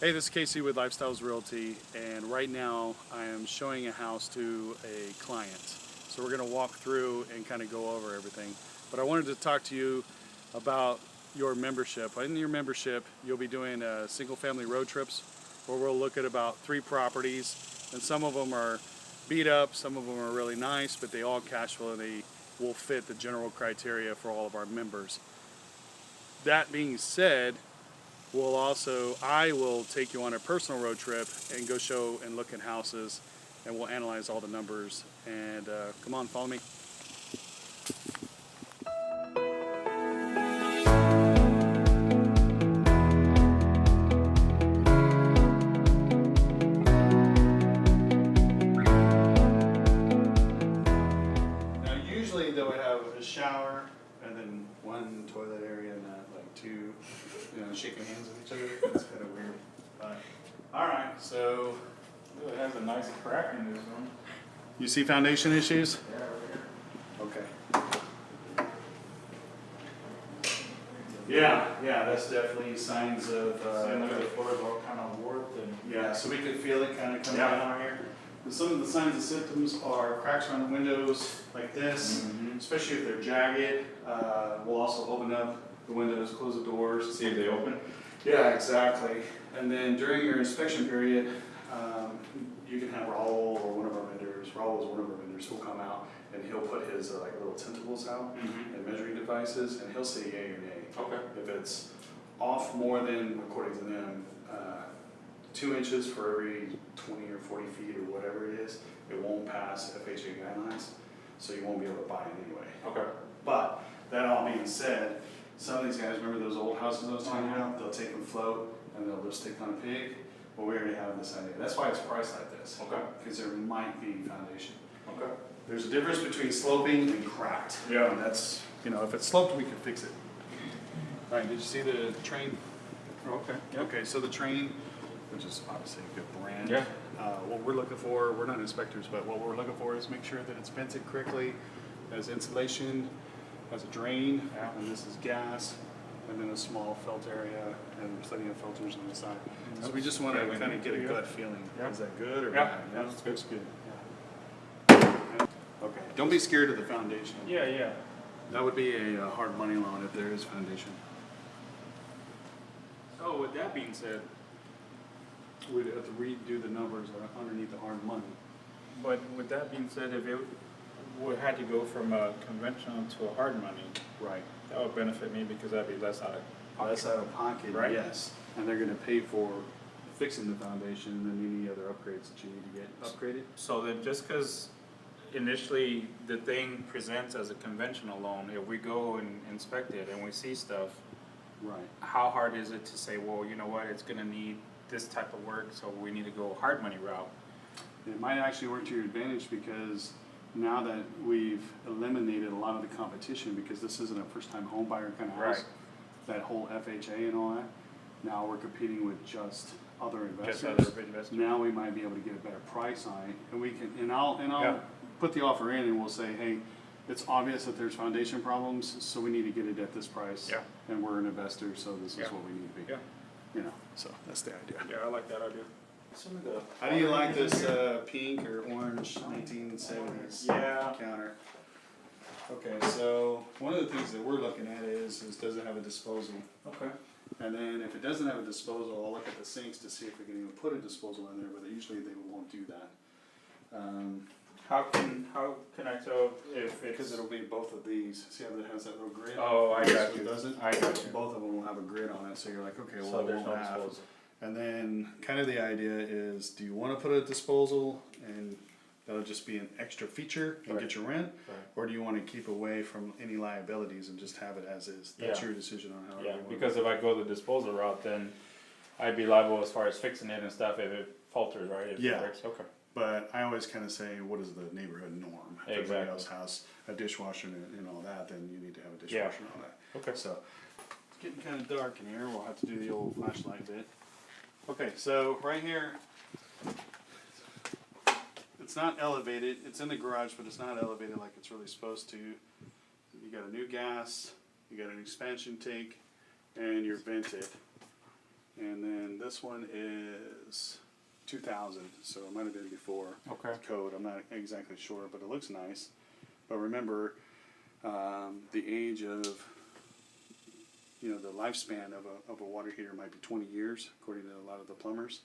Hey, this is Casey with Lifestyles Realty, and right now I am showing a house to a client. So we're going to walk through and kind of go over everything. But I wanted to talk to you about your membership. In your membership, you'll be doing single family road trips where we'll look at about 3 properties, and some of them are beat up, some of them are really nice, but they all cash flow and they will fit the general criteria for all of our members. That being said, I will take you on a personal road trip and go show and look at houses, and we'll analyze all the numbers. And come on, follow me. Now, usually they would have a shower and then one toilet area, and not like two, shaking hands with each other. It's kind of weird. But all right, so Ooh, it has a nice crack in this one. you see foundation issues? Yeah, right here. Okay. Yeah, that's definitely signs of. See, look at the floor is all kind of warped and. Yeah, so we could feel it kind of coming Yeah. down here. And some of the signs and symptoms are cracks around the windows like this, Mhm. especially if they're jagged. We'll also open up the windows, close the doors. See if they open. Yeah, exactly. And then during your inspection period, you can have Raul or one of our vendors. Raul is one of our vendors. He'll come out and he'll put his like little tentacles out and measuring devices, and he'll say yay or nay. Okay. If it's off more than, according to them, 2 inches for every 20 or 40 feet or whatever it is, it won't pass FHA guidelines, so you won't be able to buy it anyway. Okay. But that all being said, some of these guys, remember those old houses I was talking about? They'll take and float and they'll lipstick on a pig. Well, we already have this idea. That's why it's priced like this. Okay. Because there might be foundation. Okay. There's a difference between sloping and cracked. Yeah. And that's, if it's sloped, we can fix it. All right, did you see the train? Okay. Yeah. Okay, so the train, which is obviously a good brand. Yeah. What we're looking for, we're not inspectors, but what we're looking for is make sure that it's vented correctly, has insulation, has a drain, Yeah. and this is gas, and then a small filter area, and plenty of filters on the side. So we just want to Yeah, kind of get a yeah. gut feeling. Yeah. Is that good or Yeah. bad? Yeah, that's good. Looks good. Okay, don't be scared of the foundation. Yeah. That would be a hard money loan if there is foundation. So with that being said, We'd have to redo the numbers underneath the hard money. but with that being said, if it would had to go from a conventional to a hard money, Right. that would benefit me because that'd be less out of pocket. Less out of pocket, Right. yes. And they're gonna pay for fixing the foundation and then any other upgrades that you need to get upgraded. So then just because initially the thing presents as a conventional loan, if we go and inspect it and we see stuff, Right. how hard is it to say, well, you know what, it's gonna need this type of work, so we need to go hard money route? It might actually work to your advantage because now that we've eliminated a lot of the competition, because this isn't a first time home buyer kind of house, Right. that whole FHA and all that, now we're competing with just other Just investors. other investors. Now we might be able to get a better price on it, and we can, and I'll Yeah. put the offer in and we'll say, hey, it's obvious that there's foundation problems, so we need to get it at this price. Yeah. And we're an investor, so this is Yeah. what we need to be. Yeah. So that's the idea. Yeah, I like that idea. Some of the. How do you like this pink or orange 1970s Yeah. counter? Okay, so one of the things that we're looking at is does it have a disposal? Okay. And then if it doesn't have a disposal, I'll look at the sinks to see if we can even put a disposal in there, but usually they won't do that. How can I tell if Because it's? it'll be both of these. See how it has that little grid? Oh, I This got one you. doesn't. I got you. Both of them will have a grid on it, so you're like, okay, well, So it there's won't no have. disposal. And then kind of the idea is, do you want to put a disposal and that'll just be an extra feature and Right. get your rent? Right. Or do you want to keep away from any liabilities and just have it as is? That's Yeah. your decision on how. Yeah, because if I go the disposal route, then I'd be liable as far as fixing it and stuff if it falters, right? If it Yeah. breaks. Okay. But I always kind of say, what is the neighborhood norm? If everybody Exactly. else has a dishwasher and all that, then you need to have a Yeah. dishwasher and all that. Okay. So, it's getting kind of dark in here, we'll have to do the old flashlight bit. Okay, so right here, it's not elevated, it's in the garage, but it's not elevated like it's really supposed to. You got a new gas, you got an expansion tank, and you're vented. And then this one is 2000, so it might have been before Okay. code. I'm not exactly sure, but it looks nice. But remember, the age of, the lifespan of a water heater might be 20 years, according to a lot of the plumbers.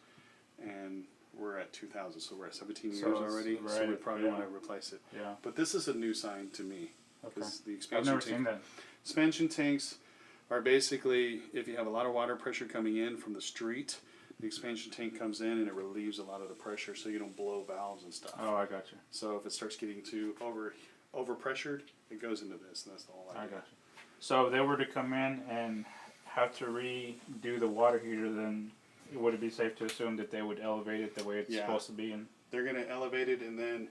And we're at 2000, so we're at 17 So years it's already. So we right, probably yeah. want to replace it. Yeah. But this is a new sign to me. Okay. Because the I've expansion never tank, seen that. expansion tanks are basically, if you have a lot of water pressure coming in from the street, the expansion tank comes in and it relieves a lot of the pressure so you don't blow valves and stuff. Oh, I got you. So if it starts getting too over pressured, it goes into this, and that's the whole I idea. got you. So if they were to come in and have to redo the water heater, then would it be safe to assume that they would elevate it the way it's Yeah. supposed to be? And They're gonna elevate it, and then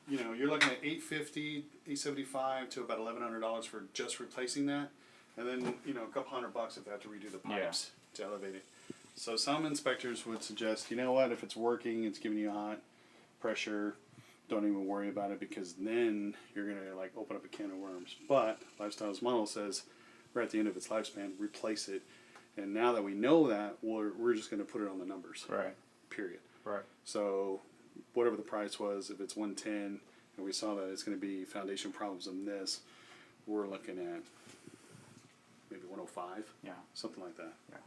you're looking at $850, $875 to about $1,100 for just replacing that, and then a couple $100 if they have to redo the pipes to elevate it. So some inspectors would suggest, if it's working, it's giving you hot pressure, don't even worry about it, because then you're gonna open up a can of worms. But Lifestyles model says we're at the end of its lifespan, replace it, and now that we know that, we're just gonna put it on the numbers. right, Period. right. So whatever the price was, if it's 110, and we saw that it's going to be foundation problems in this, we're looking at maybe 105, Yeah, something like that. yeah.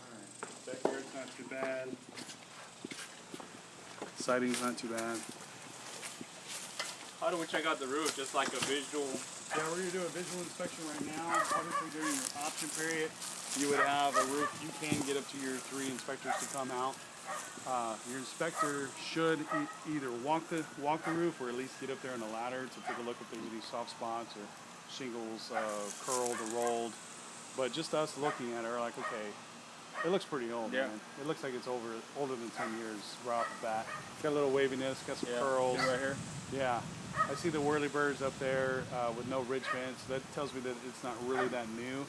Alright, back here it's not too bad. Siding's not too bad. How do we check out the roof? Just like a visual. Yeah, we're going to do a visual inspection right now. Obviously during your option period, you would have a roof. You can get up to your 3 inspectors to come out. Your inspector should either walk the roof or at least get up there on a ladder to take a look if there's any soft spots or shingles curled or rolled. But just us looking at it, we're like, okay, it looks pretty old, Yeah. man. It looks like it's older than 10 years right off the bat. Got a little waviness, got some curls. Right here. Yeah. I see the whirlybirds up there with no ridge vents. That tells me that it's not really that new.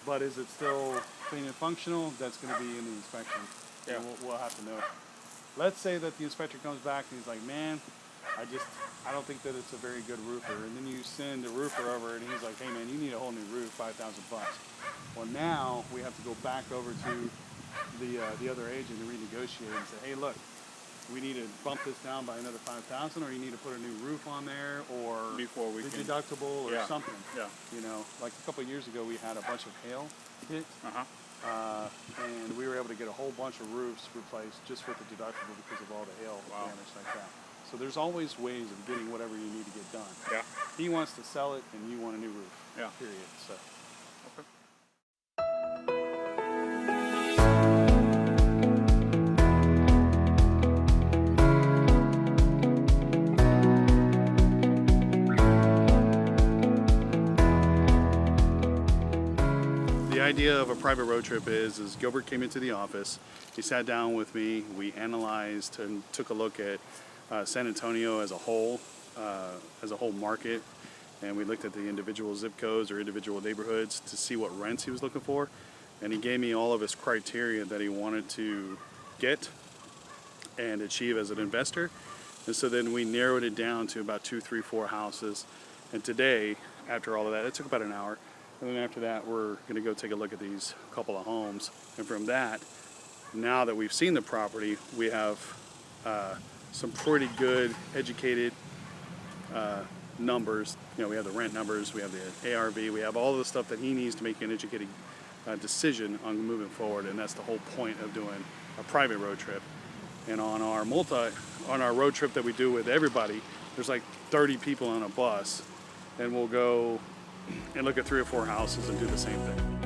But is it still clean and functional? That's going to be in the inspection. Yeah. And we'll have to know. Let's say that the inspector comes back and he's like, man, I don't think that it's a very good roofer. And then you send a roofer over and he's like, hey man, you need a whole new roof, $5,000. Well, now we have to go back over to the other agent and renegotiate and say, hey, look, we need to bump this down by another $5,000, or you need to put a new roof on there, or Before we the can- deductible, or Yeah. something. Yeah. Like a couple of years ago, we had a bunch of hail hit, and we were able to get a whole bunch of roofs replaced just with the deductible because of all the hail damage like that. So there's always ways of getting whatever you need to get done. Yeah. He wants to sell it, and you want a new roof. Yeah. Period. So. The idea of a private road trip is Gilbert came into the office, he sat down with me, we analyzed and took a look at San Antonio as a whole market, and we looked at the individual zip codes or individual neighborhoods to see what rents he was looking for, and he gave me all of his criteria that he wanted to get and achieve as an investor. And so then we narrowed it down to about 2, 3, 4 houses, and today, after all of that, it took about an hour. And then after that, we're going to go take a look at these couple of homes. And from that, now that we've seen the property, we have some pretty good educated numbers. We have the rent numbers, we have the ARV, we have all the stuff that he needs to make an educated decision on moving forward. And that's the whole point of doing a private road trip. And on our road trip that we do with everybody, there's like 30 people on a bus, and we'll go and look at 3 or 4 houses and do the same thing.